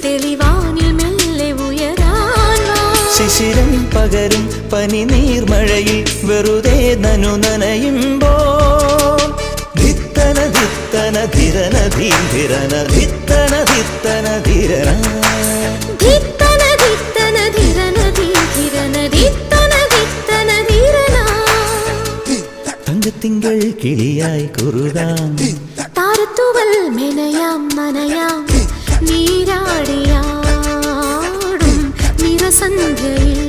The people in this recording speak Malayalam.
തെളിവാനിൽ മെല്ലെ ഉയരാൻ വാ. ശിശിരം പകരും പനി നീർമഴയിൽ വെറുതെ നനു നനയുമ്പോൾ ധിത്തന ധിത്തന ധിരന ധീരന ധിത്തന ധിത്തന ധിരന ധിത്തന ധിത്തന ധിരന ധീരന ധിത്തന ധിത്തന ധിരന. തങ്കത്തിങ്കൾ കിളിയായി കുറുകാം താരത്തുവൽ മെനയാം നനയാം നീരാടിയാടും നിറസന്ധ്യയിൽ